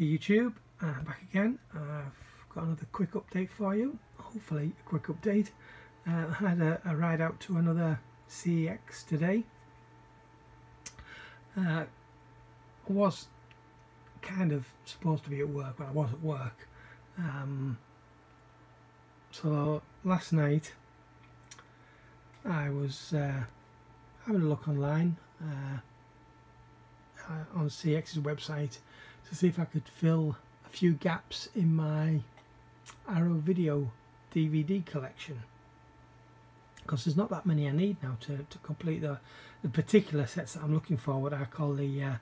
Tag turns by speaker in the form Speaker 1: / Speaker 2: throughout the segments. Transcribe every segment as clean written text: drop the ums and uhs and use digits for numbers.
Speaker 1: Hey YouTube, back again. I've got another quick update for you, hopefully a quick update. I had a ride out to another CEX today. I was kind of supposed to be at work, but I was at work. So last night I was having a look online on CEX's website to see if I could fill a few gaps in my Arrow video DVD collection, because there's not that many I need now to complete the particular sets that I'm looking for, what I call the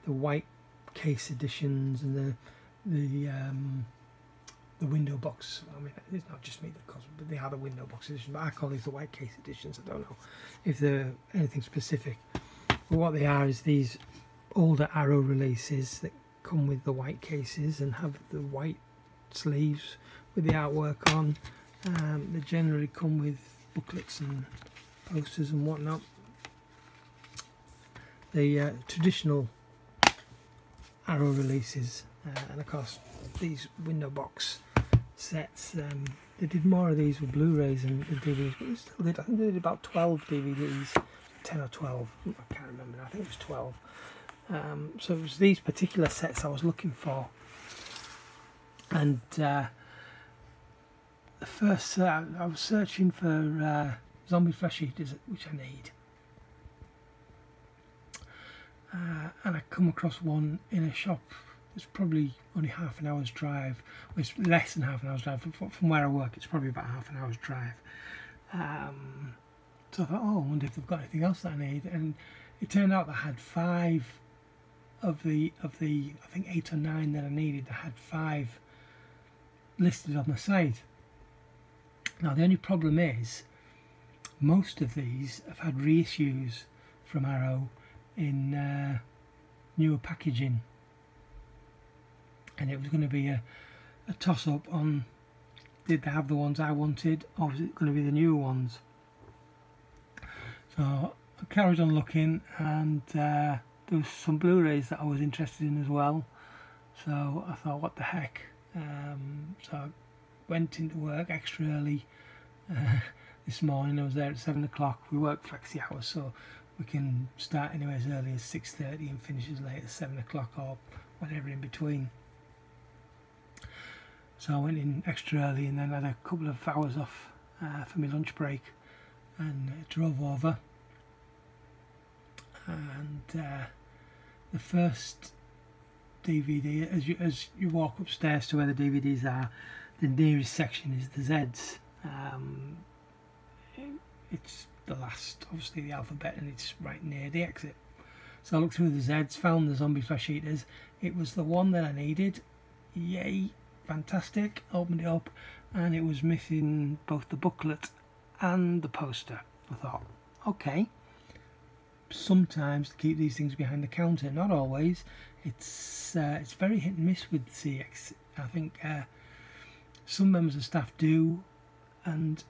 Speaker 1: white case editions and the window box. I mean, it's not just me that calls them, but they are the window box edition, but I call these the white case editions. I don't know if they're anything specific, but what they are is these older Arrow releases that come with the white cases and have the white sleeves with the artwork on. They generally come with booklets and posters and whatnot. The traditional Arrow releases, and of course these window box sets, they did more of these with Blu-rays and DVDs, but they still did. I think they did about 12 DVDs, 10 or 12, I can't remember now. I think it was 12. So it was these particular sets I was looking for, and the first I was searching for zombie flesh eaters, which I need, and I come across one in a shop. It's probably only half an hour's drive. Well, it's less than half an hour's drive from where I work. It's probably about half an hour's drive. So I thought, oh, I wonder if they've got anything else that I need, and it turned out they had 5 of the I think 8 or 9 that I needed. I had 5 listed on the site. Now the only problem is most of these have had reissues from Arrow in newer packaging, and it was going to be a toss-up on, did they have the ones I wanted, or was it going to be the newer ones? So I carried on looking, and there was some Blu-rays that I was interested in as well. So I thought, what the heck? So I went into work extra early this morning. I was there at 7 o'clock. We work flexi hours, so we can start anywhere as early as 6:30 and finish as late as 7 o'clock or whatever in between. So I went in extra early and then had a couple of hours off for my lunch break, and drove over. And the first DVD, as you walk upstairs to where the DVDs are, the nearest section is the Z's. It's the last, obviously, the alphabet, and it's right near the exit. So I looked through the Z's, found the zombie flesh eaters. It was the one that I needed. Yay, fantastic. Opened it up, and it was missing both the booklet and the poster. I thought, okay. Sometimes to keep these things behind the counter, not always. It's very hit and miss with CEX. I think some members of staff do, and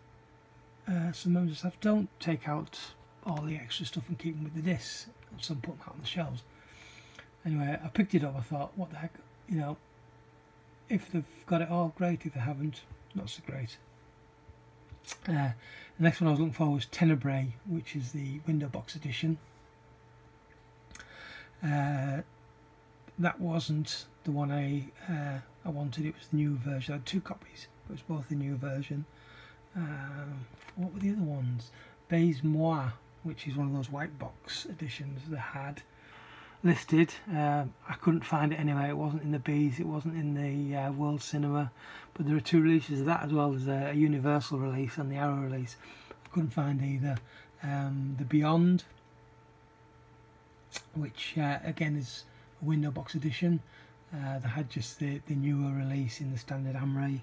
Speaker 1: some members of staff don't take out all the extra stuff and keep them with the discs, and some put them out on the shelves. Anyway, I picked it up. I thought, what the heck, you know, if they've got it all, great. If they haven't, not so great. The next one I was looking for was Tenebrae, which is the window box edition. That wasn't the one I wanted. It was the new version. I had 2 copies, but it was both the new version. What were the other ones? Beige Moi, which is one of those white box editions they had listed. I couldn't find it anywhere. It wasn't in the B's, it wasn't in the World Cinema, but there are 2 releases of that, as well as a Universal release and the Arrow release. I couldn't find either. The Beyond, which again is a window box edition. They had just the newer release in the standard Amray,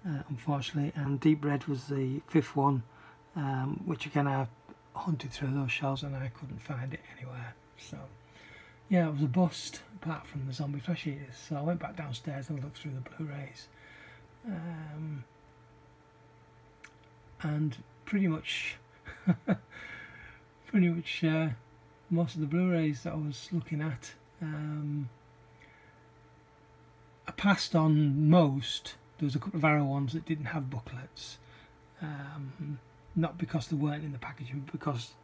Speaker 1: unfortunately, and Deep Red was the 5th one, which again I hunted through those shelves and I couldn't find it anywhere. So yeah, it was a bust, apart from the zombie flesh eaters. So I went back downstairs and looked through the Blu-rays, and pretty much most of the Blu-rays that I was looking at, passed on most. There was a couple of Arrow ones that didn't have booklets, not because they weren't in the packaging, but because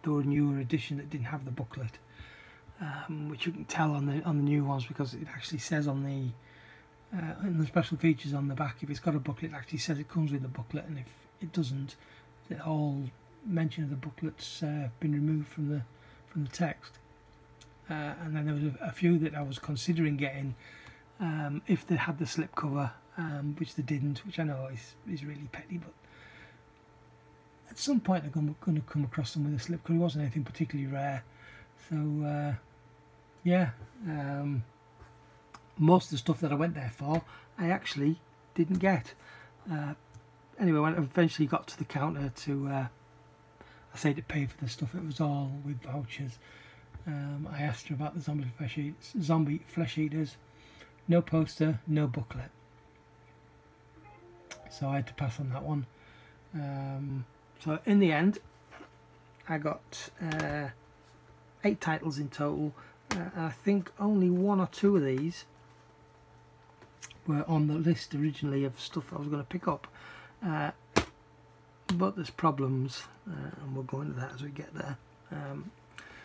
Speaker 1: they were a newer edition that didn't have the booklet, which you can tell on the new ones, because it actually says on the in the special features on the back, if it's got a booklet, it actually says it comes with a booklet, and if it doesn't, the whole mention of the booklet's been removed from the text. And then there was a few that I was considering getting if they had the slipcover, which they didn't, which I know is really petty, but at some point I'm going to come across them with a slipcover. It wasn't anything particularly rare, so yeah. Most of the stuff that I went there for, I actually didn't get. Anyway, when I eventually got to the counter to, I say to pay for the stuff, it was all with vouchers. I asked her about the zombie flesh eaters. No poster, no booklet. So I had to pass on that one. So in the end, I got 8 titles in total. I think only 1 or 2 of these were on the list originally of stuff I was going to pick up. But there's problems, and we'll go into that as we get there.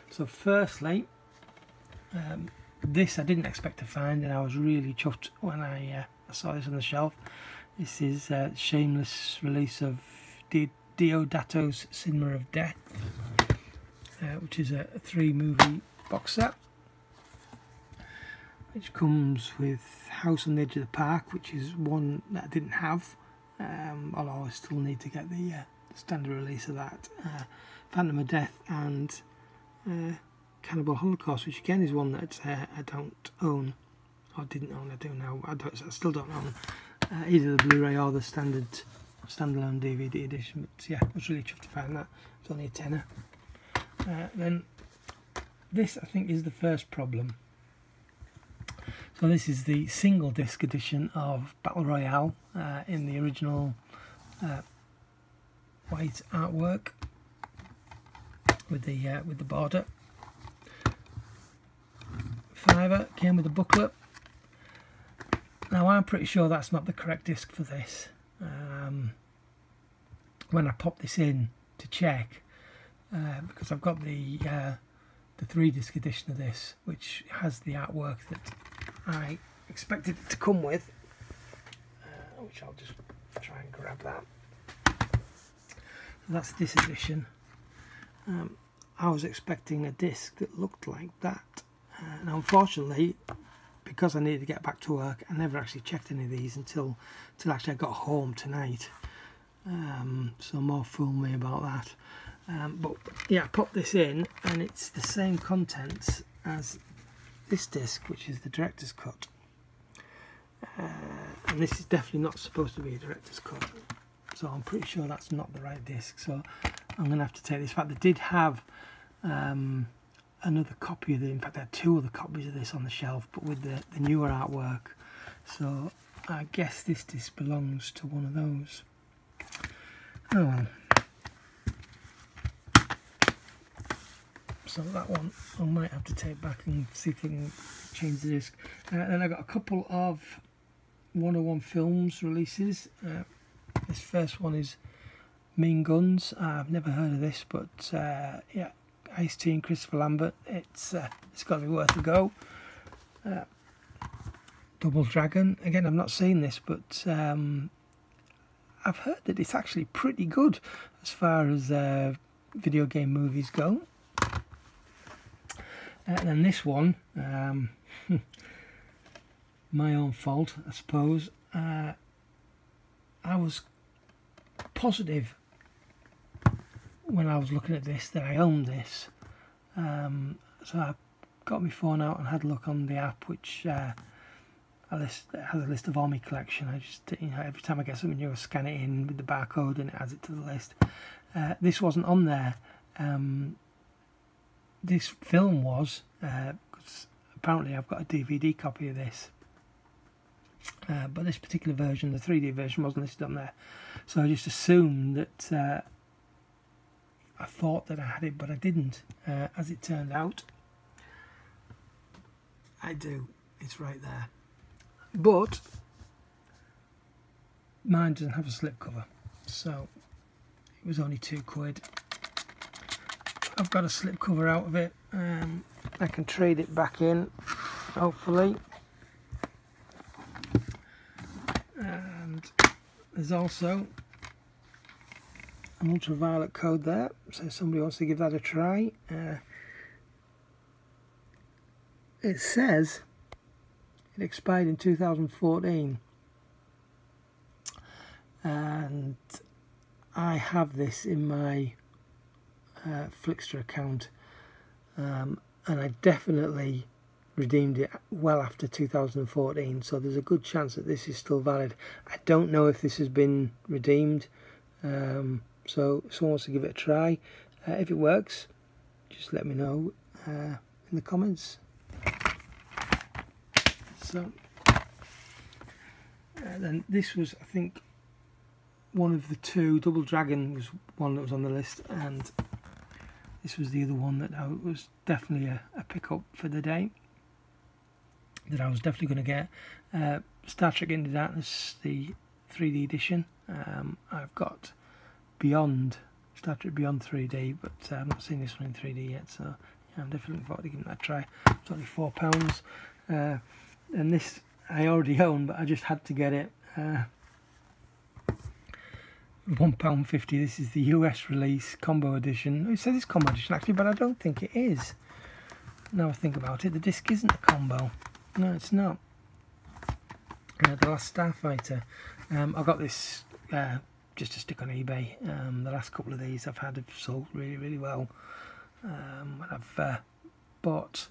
Speaker 1: So firstly, this I didn't expect to find, and I was really chuffed when I saw this on the shelf. This is a shameless release of Deodato's Cinema of Death, which is a 3-movie box set, which comes with House on the Edge of the Park, which is one that I didn't have, although I still need to get the standard release of that. Phantom of Death and Cannibal Holocaust, which again is one that I don't own, or didn't own. I do now. I still don't own either the Blu-ray or the standard standalone DVD edition. But yeah, I was really chuffed to find that. It's only a tenner. Then this, I think, is the first problem. So this is the single disc edition of Battle Royale in the original white artwork with the border. Fiver came with a booklet. Now I'm pretty sure that's not the correct disc for this. When I popped this in to check, because I've got the 3-disc edition of this, which has the artwork that I expected it to come with, which I'll just try and grab that. So that's this edition. I was expecting a disc that looked like that, and unfortunately, because I needed to get back to work, I never actually checked any of these until actually I got home tonight. So more fool me about that. But yeah, I popped this in, and it's the same contents as this disc, which is the director's cut. And this is definitely not supposed to be a director's cut, so I'm pretty sure that's not the right disc. So I'm going to have to take this back. They did have another copy of it. In fact, I had 2 other copies of this on the shelf, but with the newer artwork. So I guess this disc belongs to one of those. Oh well. So that one I might have to take back and see if we can change the disc. Then I got a couple of 101 Films releases. This first one is Mean Guns. I've never heard of this, but yeah, Ice-T and Christopher Lambert. It's got to be worth a go. Double Dragon. Again, I've not seen this, but I've heard that it's actually pretty good as far as video game movies go. And then this one, my own fault, I suppose. I was positive when I was looking at this that I owned this. So I got my phone out and had a look on the app, which has a list of all my collection. I just, every time I get something new, I scan it in with the barcode and it adds it to the list. This wasn't on there. This film was, because apparently I've got a DVD copy of this, but this particular version, the 3D version, wasn't listed on there. So I just assumed that I thought that I had it, but I didn't. As it turned out, I do. It's right there. but mine doesn't have a slip cover, so it was only £2. I've got a slip cover out of it. I can trade it back in, hopefully. And there's also an ultraviolet code there, so if somebody wants to give that a try. It says it expired in 2014, and I have this in my Flickster account, and I definitely redeemed it well after 2014, so there's a good chance that this is still valid. I don't know if this has been redeemed, so if someone wants to give it a try, if it works, just let me know in the comments. So then this was, I think, one of the two. Double Dragon was one that was on the list, and this was the other one that I was definitely a pickup for the day, that I was definitely going to get. Star Trek Into Darkness, the 3D edition. I've got Star Trek Beyond 3D, but I've not seen this one in 3D yet, so yeah, I'm definitely looking forward to giving that a try. It's only £4, and this I already own, but I just had to get it. £1.50. This is the US release combo edition. It says it's combo edition actually, but I don't think it is. Now I think about it, the disc isn't a combo. No, it's not. The Last Starfighter. I got this just to stick on eBay. The last couple of these I've had have sold really, really well. I've bought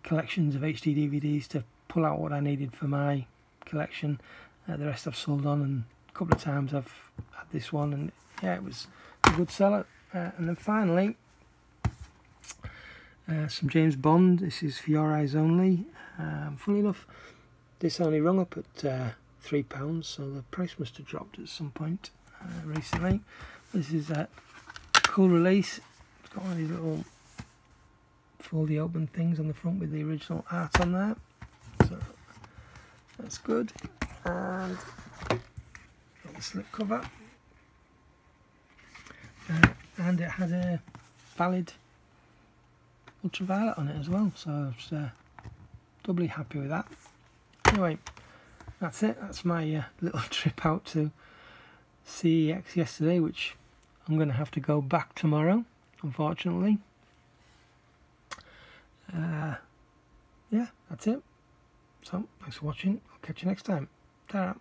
Speaker 1: collections of HD DVDs to pull out what I needed for my collection. The rest I've sold on, and a couple of times I've had this one, and yeah, it was a good seller. And then finally, some James Bond. This is For Your Eyes Only. Funny enough, this only rung up at £3, so the price must have dropped at some point recently. This is a cool release. It's got one of these little foldy open things on the front with the original art on there, so that's good. And got the slip cover, and it had a valid ultraviolet on it as well, so I was doubly happy with that. Anyway, that's it. That's my little trip out to CEX yesterday, which I'm going to have to go back tomorrow, unfortunately. Yeah, that's it. So, thanks for watching. I'll catch you next time. Ta-ra.